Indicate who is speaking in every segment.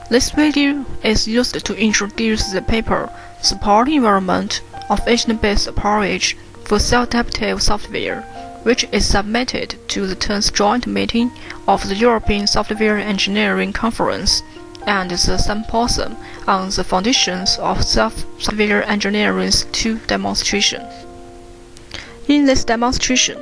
Speaker 1: This video is used to introduce the paper Support Environment of Agent-Based Approach for Self-Adaptive Software, which is submitted to the 10th Joint Meeting of the European Software Engineering Conference and the Symposium on the Foundations of Software Engineering's 2 demonstration. In this demonstration,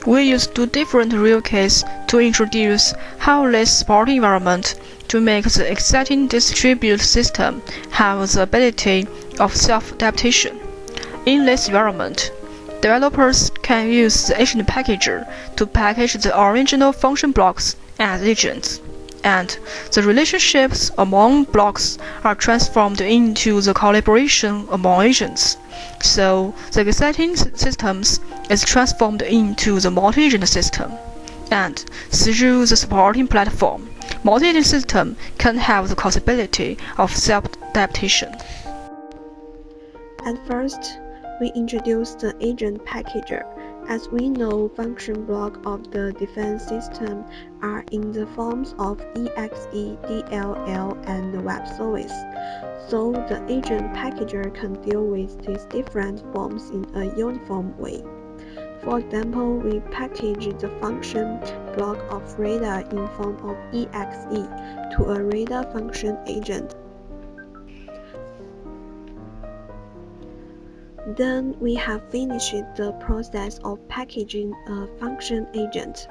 Speaker 1: we use 2 different real cases to introduce how this support environment to make the exciting distributed system have the ability of self-adaptation. In this environment, developers can use the agent packager to package the original function blocks as agents, and the relationships among blocks are transformed into the collaboration among agents. So the exciting systems is transformed into the multi-agent system, and through the supporting platform, multi-agent system can have the possibility of self-adaptation.
Speaker 2: At first, we introduce the agent packager. As we know, function blocks of the defense system are in the forms of exe, DLL, and web service. So the agent packager can deal with these different forms in a uniform way. For example, we package the function block of radar in form of exe to a radar function agent. Then we have finished the process of packaging a function agent.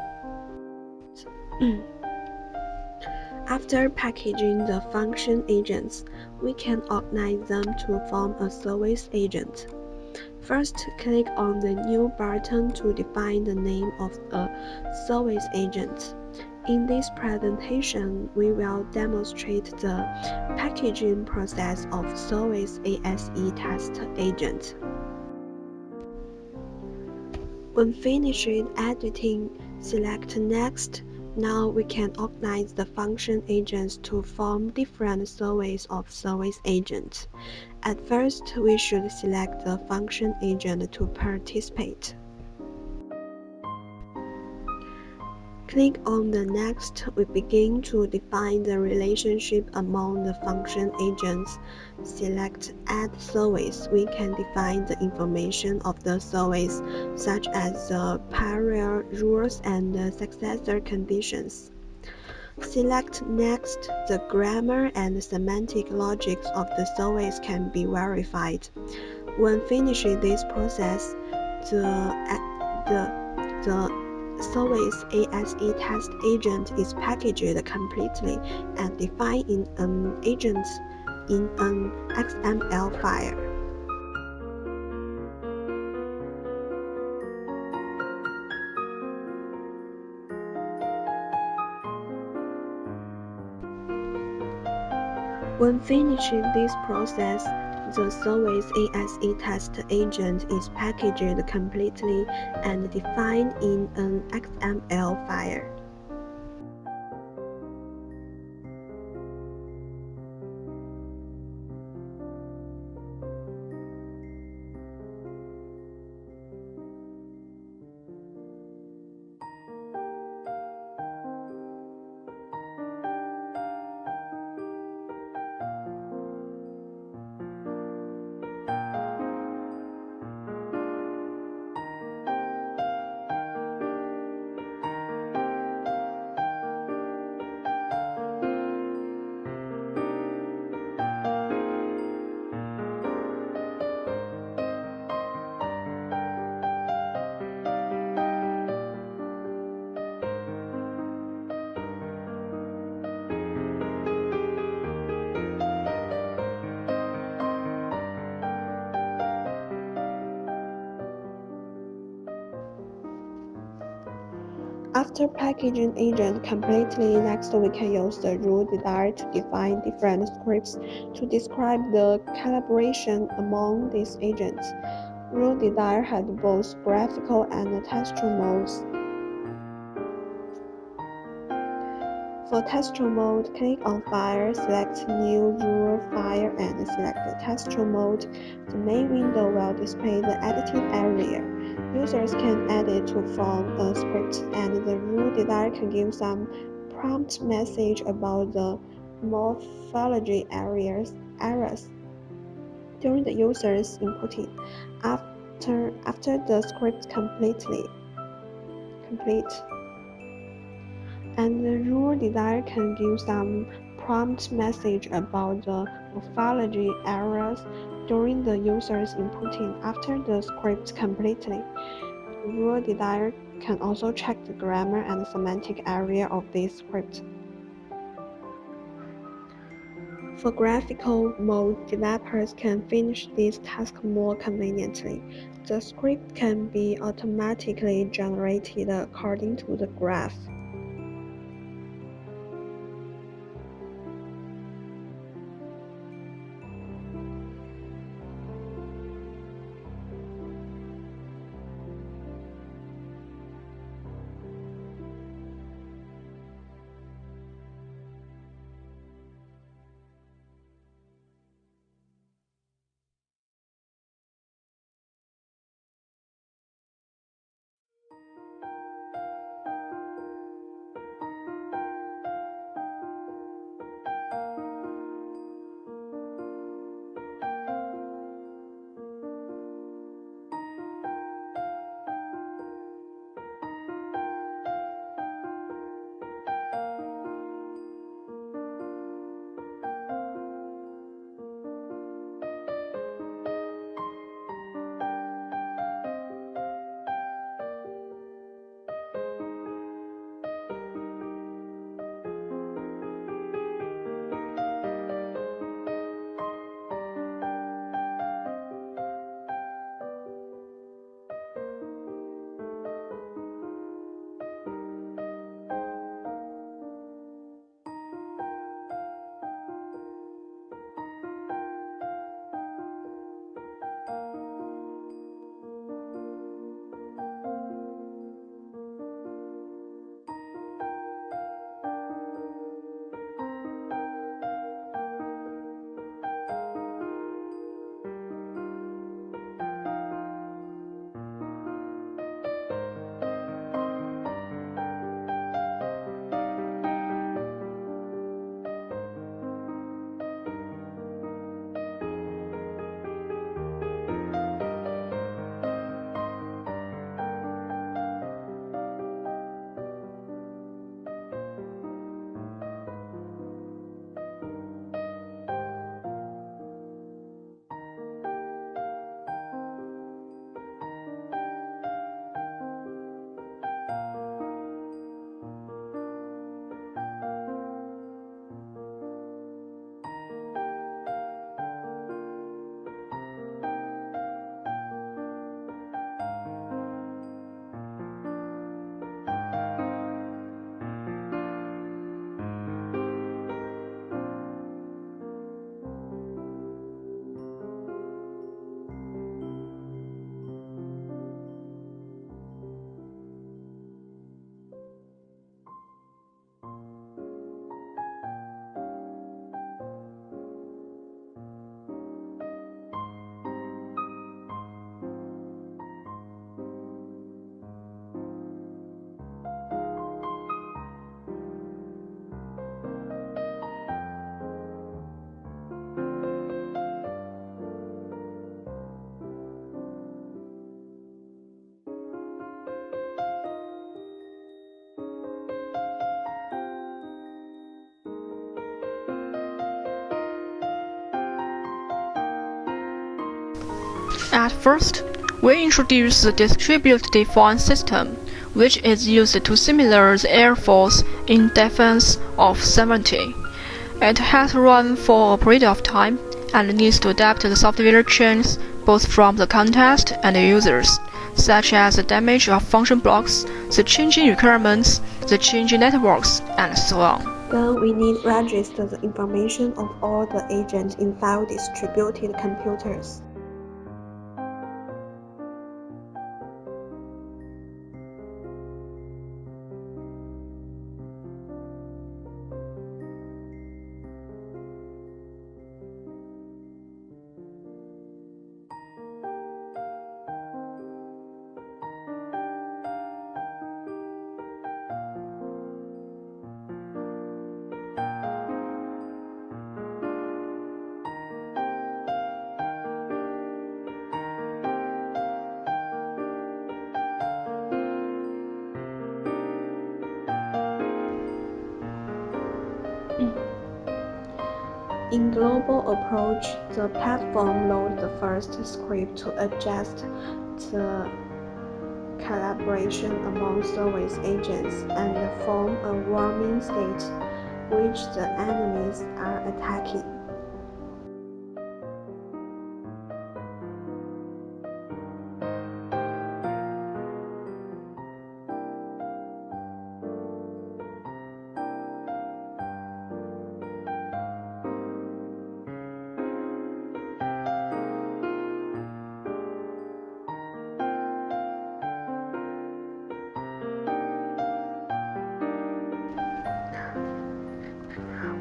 Speaker 2: After packaging the function agents, we can organize them to form a service agent. First, click on the New button to define the name of a service agent. In this presentation, we will demonstrate the packaging process of Service ASE test agent. When finished editing, select Next. Now we can organize the function agents to form different services of service agents. At first, we should select the function agent to participate. Click on the Next. We begin to define the relationship among the function agents. Select Add Service. We can define the information of the service, such as the parallel rules and the successor conditions. Select Next. The grammar and semantic logics of the service can be verified. When finishing this process, the Service ASE test agent is packaged completely and defined in an agent in an XML file. When finishing this process, the Service ASE test agent is packaged completely and defined in an XML file. After packaging agent completely, next we can use the rule diagram to define different scripts to describe the collaboration among these agents. Rule diagram has both graphical and textual modes. For textual mode, click on File, select New Rule File, and select the textual mode. The main window will display the editing area. Users can edit to form a script, and the rule diagram can give some prompt message about the morphology errors during the user's inputting after the script complete. And the rule designer can give some prompt message about the morphology errors during the user's inputting after the script completely. The rule designer can also check the grammar and semantic area of this script. For graphical mode, developers can finish this task more conveniently. The script can be automatically generated according to the graph.
Speaker 1: At first, we introduce the distributed defense system, which is used to simulate the Air Force in defense of sovereignty. It has run for a period of time and needs to adapt to the software changes both from the context and the users, such as the damage of function blocks, the changing requirements, the changing networks, and so on.
Speaker 2: Then we need to register the information of all the agents in 5 distributed computers. In global approach, the platform loads the first script to adjust the collaboration among service agents and form a warming state which the enemies are attacking.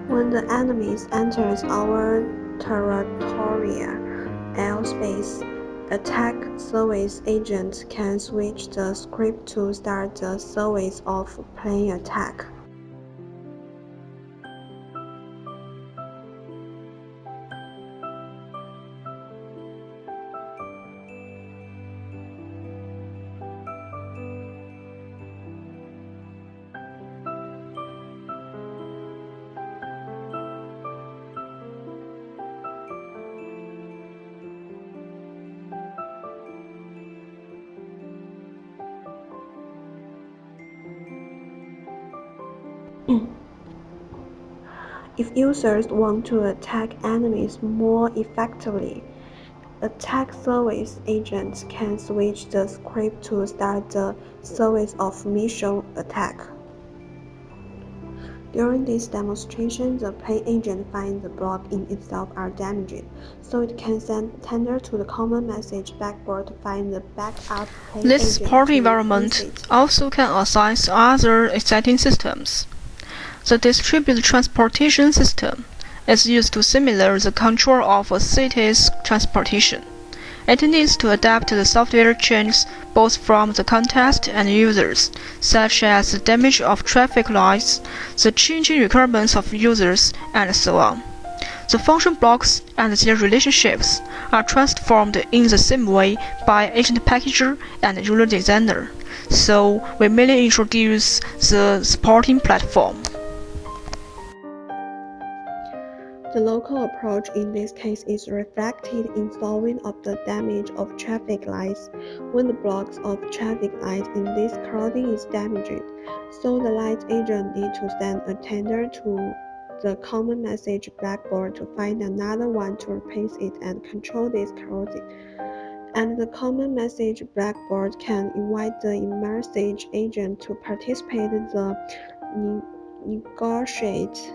Speaker 2: When the enemy enters our territorial airspace, attack service agents can switch the script to start the service of plane attack. If users want to attack enemies more effectively, attack service agents can switch the script to start the service of mission attack. During this demonstration, the plane agent finds the block in itself are damaged, so it can send tender to the common message backboard to find the backup plane
Speaker 1: This
Speaker 2: agent
Speaker 1: support
Speaker 2: to
Speaker 1: environment
Speaker 2: replace it.
Speaker 1: also can assign other exciting systems. The distributed transportation system is used to simulate the control of a city's transportation. It needs to adapt to the software changes both from the context and users, such as the damage of traffic lights, the changing requirements of users, and so on. The function blocks and their relationships are transformed in the same way by agent packager and ruler designer, so we merely introduce the supporting platform.
Speaker 2: The local approach in this case is reflected in solving of the damage of traffic lights. When the blocks of traffic light in this crossing is damaged, so the light agent needs to send a tender to the common message blackboard to find another one to replace it and control this crossing. And the common message blackboard can invite the message agent to participate in the negotiate.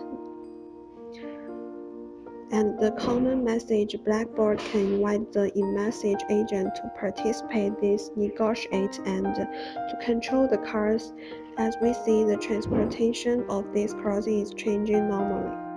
Speaker 2: And the common message blackboard can invite the message agent to participate this negotiate and to control the cars. As we see, the transportation of this crossing is changing normally.